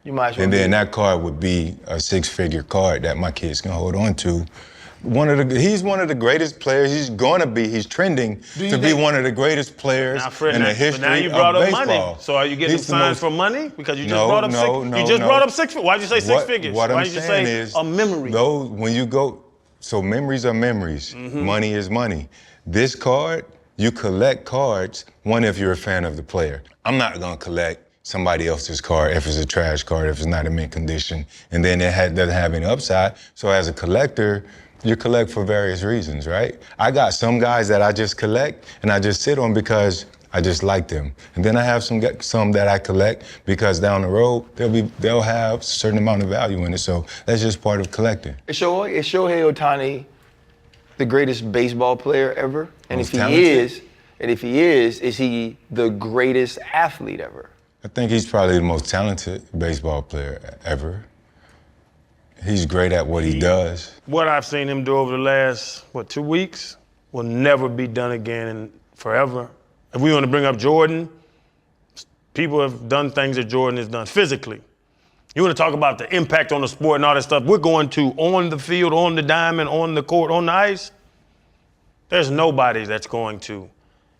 You might as well. And then that card would be a six-figure card that my kids can hold on to. He's one of the greatest players. He's trending to be one of the greatest players in the history but now you brought of up baseball. money. So are you getting signed for money? Because you just brought up six figures. Why'd you say six figures? What Why'd I'm you saying say is, a memory? So memories are memories. Money is money. This card, you collect cards, if you're a fan of the player. I'm not gonna collect somebody else's card if it's a trash card, if it's not in mint condition, and then doesn't have any upside. So as a collector, you collect for various reasons, right? I got some guys that I just collect and I just sit on because I just like them. And then I have some that I collect because down the road, they'll have a certain amount of value in it. So that's just part of collecting. Is Shohei Ohtani the greatest baseball player ever? And if he is he the greatest athlete ever? I think he's probably the most talented baseball player ever. He's great at what he does. What I've seen him do over the last, 2 weeks, will never be done again forever. If we want to bring up Jordan, people have done things that Jordan has done physically. You want to talk about the impact on the sport and all that stuff, we're going to on the field, on the diamond, on the court, on the ice. There's nobody that's going to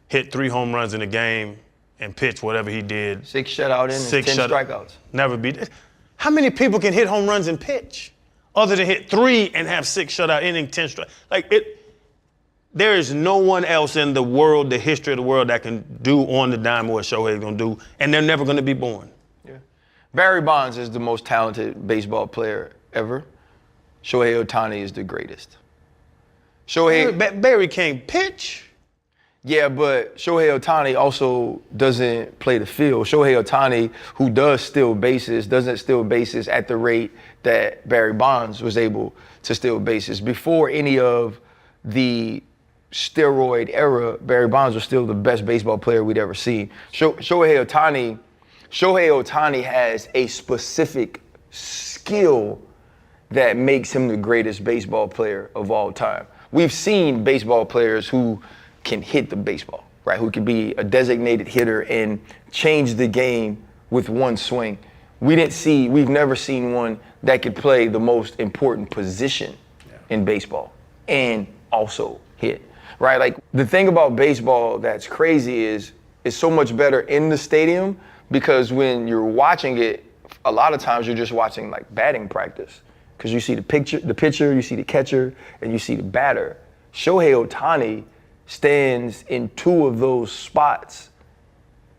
hit 3 home runs in a game and pitch whatever he did. 6 shutout innings, 10 strikeouts. Never be. How many people can hit home runs and pitch other than hit 3 and have 6 shutout innings, 10 strikeouts? There is no one else in the world, the history of the world, that can do on the dime what Shohei's gonna do, and they're never gonna be born. Yeah. Barry Bonds is the most talented baseball player ever. Shohei Ohtani is the greatest. Barry can't pitch. Yeah, but Shohei Ohtani also doesn't play the field. Shohei Ohtani, who does steal bases, doesn't steal bases at the rate that Barry Bonds was able to steal bases. Before any of the steroid era, Barry Bonds was still the best baseball player we'd ever seen. Shohei Ohtani has a specific skill that makes him the greatest baseball player of all time. We've seen baseball players who can hit the baseball, right? Who can be a designated hitter and change the game with one swing. We've never seen one that could play the most important position in baseball and also hit, right? Like, the thing about baseball that's crazy is it's so much better in the stadium, because when you're watching it, a lot of times you're just watching like batting practice, because you see the pitcher, you see the catcher, and you see the batter. Shohei Ohtani stands in 2 of those spots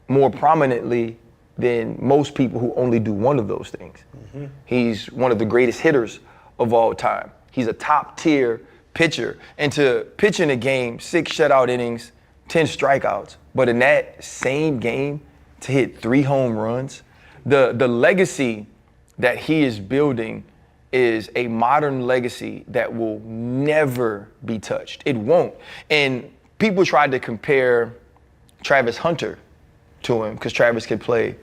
more prominently than most people who only do one of those things. Mm-hmm. He's one of the greatest hitters of all time. He's a top tier pitcher. And to pitch in a game, 6 shutout innings, 10 strikeouts, but in that same game to hit 3 home runs, the legacy that he is building is a modern legacy that will never be touched. It won't. And people tried to compare Travis Hunter to him because Travis could play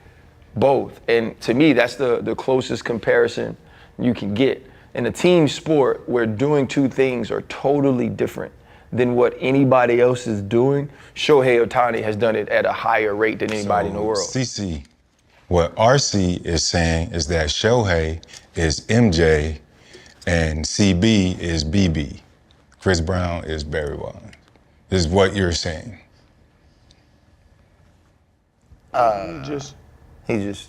both. And to me, that's the closest comparison you can get. In a team sport where doing 2 things are totally different than what anybody else is doing, Shohei Ohtani has done it at a higher rate than anybody in the world. CC, what RC is saying is that Shohei is MJ and CB is BB. Chris Brown is Barry Bonds. Is what you're saying. He's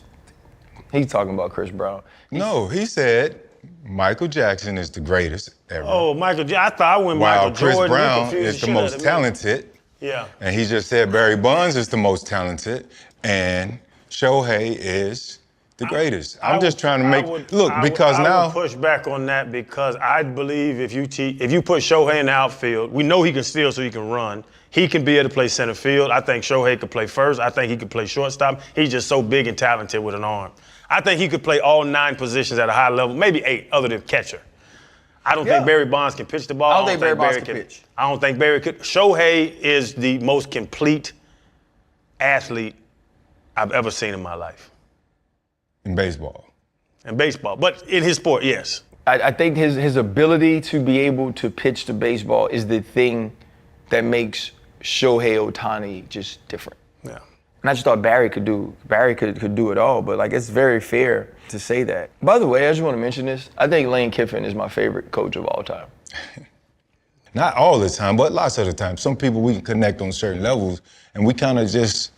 talking about Chris Brown. No, he said Michael Jackson is the greatest ever. Oh, I thought I went While Michael Jordan. Chris Brown is the most talented. Yeah. And he just said Barry Bonds is the most talented, and Shohei is the greatest. I'm just trying to make because I would push back on that, because I believe if you put Shohei in the outfield, we know he can steal so he can run. He can be able to play center field. I think Shohei could play first. I think he could play shortstop. He's just so big and talented with an arm. I think he could play all 9 positions at a high level, maybe 8 other than catcher. I don't think Barry Bonds can pitch the ball. I don't think Barry Bonds can pitch. I don't think Barry could. Shohei is the most complete athlete I've ever seen in my life. In baseball. In baseball, but in his sport, yes. I think his ability to be able to pitch to baseball is the thing that makes Shohei Ohtani just different. Yeah. And I just thought Barry could do it all, but like it's very fair to say that. By the way, I just want to mention this. I think Lane Kiffin is my favorite coach of all time. Not all the time, but lots of the time. Some people we can connect on certain levels, and we kind of just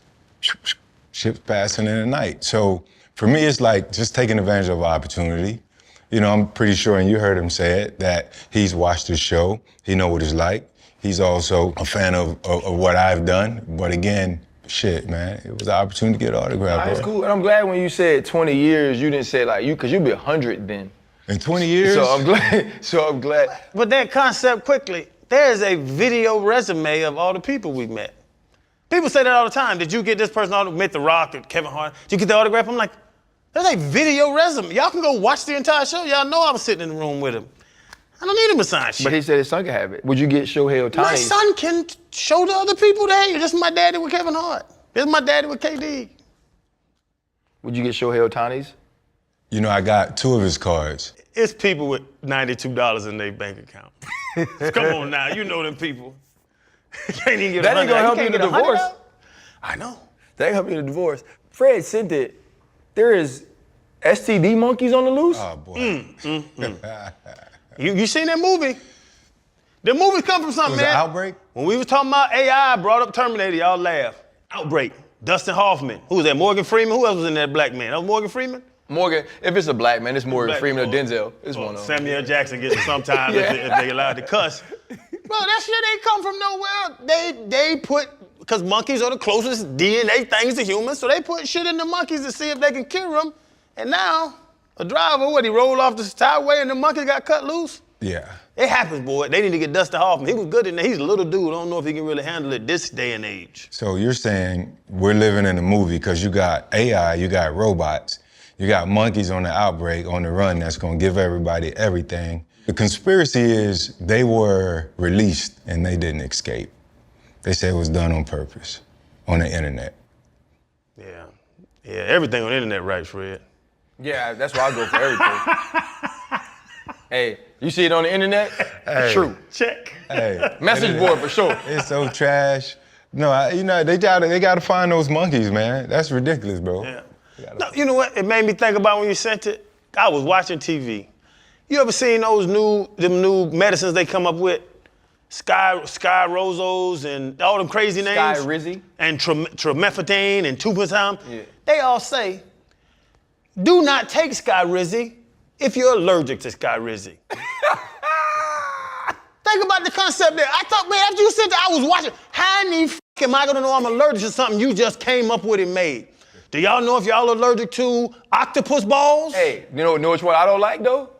ships passing in the night. So for me, it's like just taking advantage of opportunity. You know, I'm pretty sure, and you heard him say it, that he's watched the show. He know what it's like. He's also a fan of what I've done. But again, shit, man, it was an opportunity to get an autograph. That's cool, and I'm glad when you said 20 years, you didn't say like because you'd be 100 then. In 20 years? So I'm glad. But that concept quickly, there's a video resume of all the people we met. People say that all the time. Did you get this person autograph? Met The Rock or Kevin Hart? Did you get the autograph? I'm like, there's a video resume. Y'all can go watch the entire show. Y'all know I was sitting in the room with him. I don't need him to sign shit. But he said his son could have it. Would you get Shohei Ohtani? My son can show the other people that, hey, this is my daddy with Kevin Hart. This is my daddy with KD. Would you get Shohei Ohtani's? You know, I got 2 of his cards. It's people with $92 in their bank account. Come on now, you know them people. Can't even get That ain't gonna help you in the divorce. I know. That ain't help you in the divorce. Fred sent it. There is STD monkeys on the loose. Oh, boy. You seen that movie? The movies come from something, Was it man. Outbreak? When we was talking about AI, I brought up Terminator, y'all laugh. Outbreak. Dustin Hoffman. Who was that? Morgan Freeman? Who else was in that black man? That was Morgan Freeman? Morgan, if it's a black man, it's Morgan Freeman or Denzel. It's one of them. Samuel Jackson gets it sometimes if they allowed to cuss. Bro, that shit ain't come from nowhere. They put, because monkeys are the closest DNA things to humans, so they put shit in the monkeys to see if they can cure them. And now, a driver, he rolled off the highway and the monkey got cut loose? Yeah. It happens, boy. They need to get Dustin Hoffman. He was good in there. He's a little dude. I don't know if he can really handle it this day and age. So you're saying we're living in a movie because you got AI, you got robots, you got monkeys on the outbreak, on the run that's gonna give everybody everything. The conspiracy is they were released and they didn't escape. They say it was done on purpose on the internet. Yeah, everything on the internet right, Fred. Yeah, that's why I go for everything. Hey, you see it on the internet? Hey. True. Check. Hey, Message board for sure. it's so trash. No, you know, they gotta find those monkeys, man. That's ridiculous, bro. Yeah. No, you know what? It made me think about when you sent it. I was watching TV. You ever seen those new medicines they come up with? Sky Rozos and all them crazy names. Skyrizi. And tromethazine and tupazam. Yeah. They all say, do not take Skyrizi if you're allergic to Skyrizi. Think about the concept there. I thought, man, after you said that, I was watching. How in the f am I gonna know I'm allergic to something you just came up with and made? Do y'all know if y'all allergic to octopus balls? Hey, you know which one I don't like though?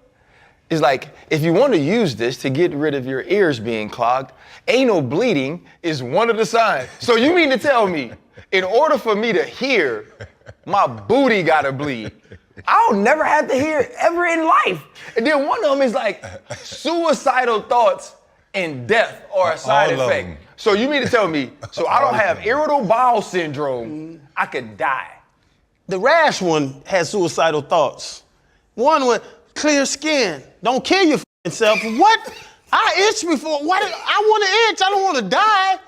It's like, if you want to use this to get rid of your ears being clogged, anal bleeding is one of the signs. So you mean to tell me, in order for me to hear, my booty gotta bleed? I'll never have to hear ever in life. And then one of them is like, suicidal thoughts and death are a side effect. So you mean to tell me, so I don't have irritable bowel syndrome, I could die? The rash one had suicidal thoughts. One with clear skin. Don't kill your self. What? I itched before. What? I want to itch. I don't want to die.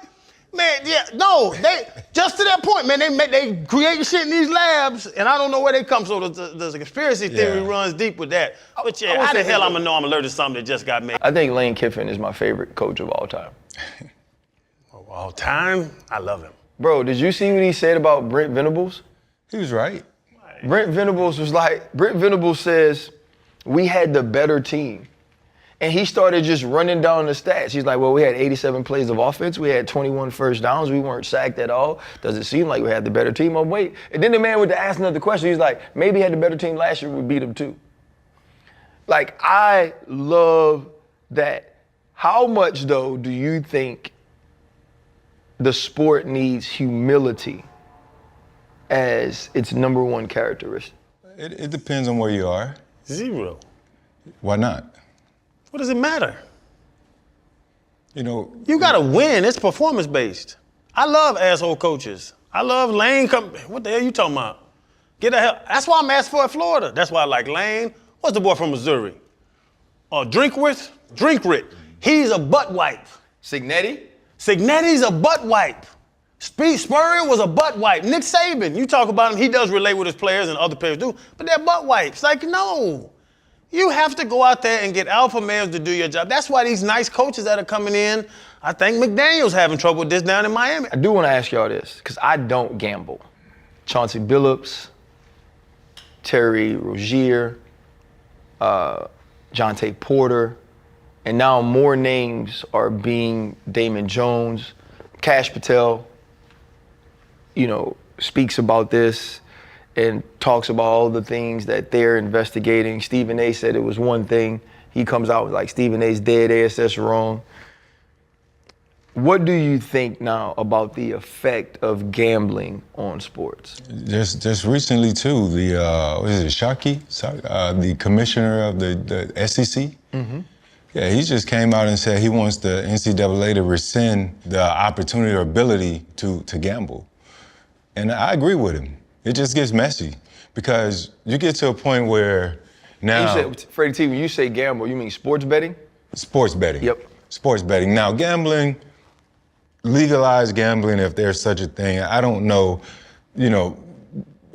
Man, yeah, no. They just to that point, man. They create shit in these labs, and I don't know where they come. So the conspiracy theory runs deep with that. But yeah, how the hell I'm gonna know I'm allergic to something that just got made? I think Lane Kiffin is my favorite coach of all time. Of all time, I love him. Bro, did you see what he said about Brent Venables? He was right. Brent Venables says, we had the better team. And he started just running down the stats. He's like, well, we had 87 plays of offense. We had 21 first downs. We weren't sacked at all. Does it seem like we had the better team? Oh, wait. And then the man went to ask another question. He's like, maybe he had the better team last year. We beat them too. Like, I love that. How much, though, do you think the sport needs humility as its number one characteristic? It depends on where you are. 0. Why not? What does it matter? You know, You gotta win. It's performance based. I love asshole coaches. I love Lane. What the hell you talking about? Get the hell. That's why I'm asked for at Florida. That's why I like Lane. What's the boy from Missouri? Drinkrit. He's a butt wipe. Signetti? Signetti's a butt wipe. Spurrier was a butt wipe. Nick Saban, you talk about him, he does relate with his players and other players do, but they're butt wipes. Like, no. You have to go out there and get alpha males to do your job. That's why these nice coaches that are coming in, I think McDaniel's having trouble with this down in Miami. I do want to ask y'all this, because I don't gamble. Chauncey Billups, Terry Rozier, Jonte Porter, and now more names are being Damon Jones. Cash Patel, speaks about this and talks about all the things that they're investigating. Stephen A said it was one thing. He comes out like Stephen A's dead ass, that's wrong. What do you think now about the effect of gambling on sports? Just recently too, Shockey, the commissioner of the SEC. Mm-hmm. Yeah, he just came out and said he wants the NCAA to rescind the opportunity or ability to gamble. And I agree with him. It just gets messy because you get to a point where now... Freddie T, when you say gamble, you mean sports betting? Sports betting. Yep. Sports betting. Now, gambling, legalized gambling, if there's such a thing. I don't know,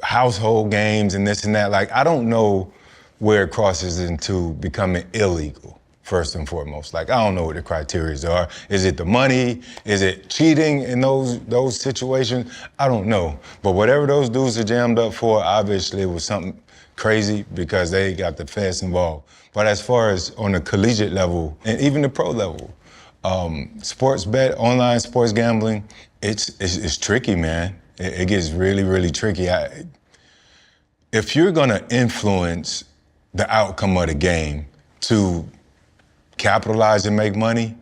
household games and this and that. Like, I don't know where it crosses into becoming illegal, first and foremost. Like, I don't know what the criteria are. Is it the money? Is it cheating in those situations? I don't know. But whatever those dudes are jammed up for, obviously it was something crazy because they got the feds involved. But as far as on the collegiate level and even the pro level, online sports gambling, it's tricky, man. It gets really, really tricky. If you're gonna influence the outcome of the game to capitalize and make money,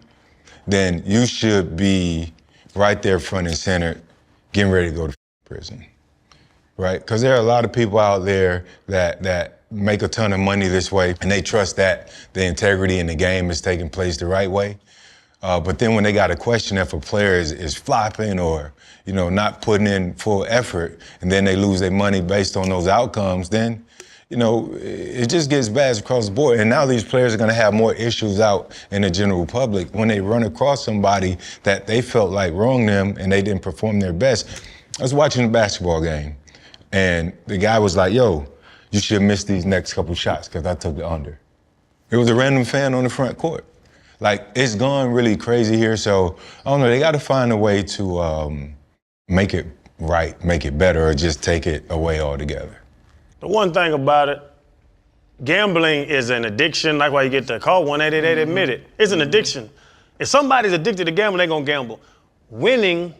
then you should be right there front and center, getting ready to go to prison, right? Because there are a lot of people out there that make a ton of money this way, and they trust that the integrity in the game is taking place the right way. But then when they got a question if a player is flopping or not putting in full effort, and then they lose their money based on those outcomes, then it just gets bad across the board. And now these players are going to have more issues out in the general public when they run across somebody that they felt like wronged them and they didn't perform their best. I was watching a basketball game, and the guy was like, yo, you should miss these next couple shots because I took the under. It was a random fan on the front court. Like, it's gone really crazy here, so I don't know, they got to find a way to make it right, make it better, or just take it away altogether. The one thing about it, gambling is an addiction. Like why you get the call 1-888 admit it. It's an addiction. If somebody's addicted to gambling, they're gonna gamble. Winning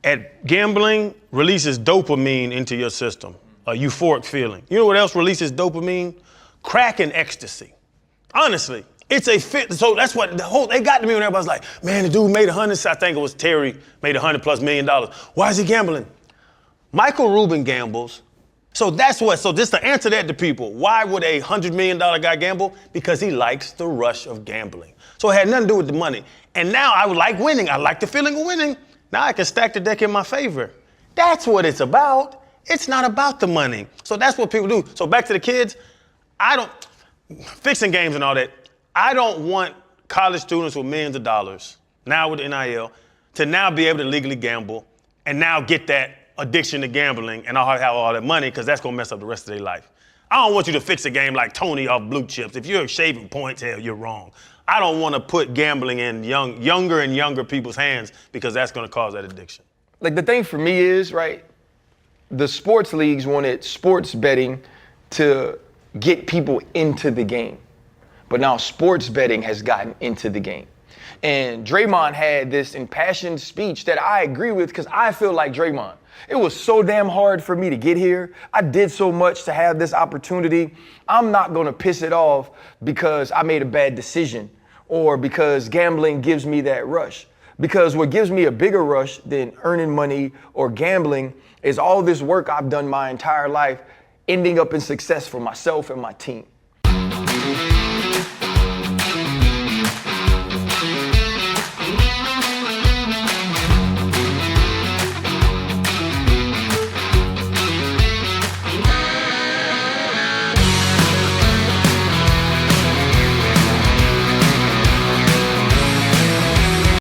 at gambling releases dopamine into your system, a euphoric feeling. You know what else releases dopamine? Crack and ecstasy. Honestly, it's a fit. So that's what they got to me when everybody's like, man, the dude made 100. I think it was Terry made $100+ million. Why is he gambling? Michael Rubin gambles. So just to answer that to people, why would a $100 million guy gamble? Because he likes the rush of gambling. So it had nothing to do with the money. And now I would like winning. I like the feeling of winning. Now I can stack the deck in my favor. That's what it's about. It's not about the money. So that's what people do. So back to the kids, fixing games and all that, I don't want college students with millions of dollars, now with NIL, to now be able to legally gamble and now get that addiction to gambling and I'll have all that money because that's going to mess up the rest of their life. I don't want you to fix a game like Tony off Blue Chips. If you're shaving points, hell, you're wrong. I don't want to put gambling in younger and younger people's hands because that's going to cause that addiction. Like, the thing for me is, right, the sports leagues wanted sports betting to get people into the game. But now sports betting has gotten into the game. And Draymond had this impassioned speech that I agree with because I feel like Draymond. It was so damn hard for me to get here. I did so much to have this opportunity. I'm not going to piss it off because I made a bad decision or because gambling gives me that rush. Because what gives me a bigger rush than earning money or gambling is all this work I've done my entire life ending up in success for myself and my team.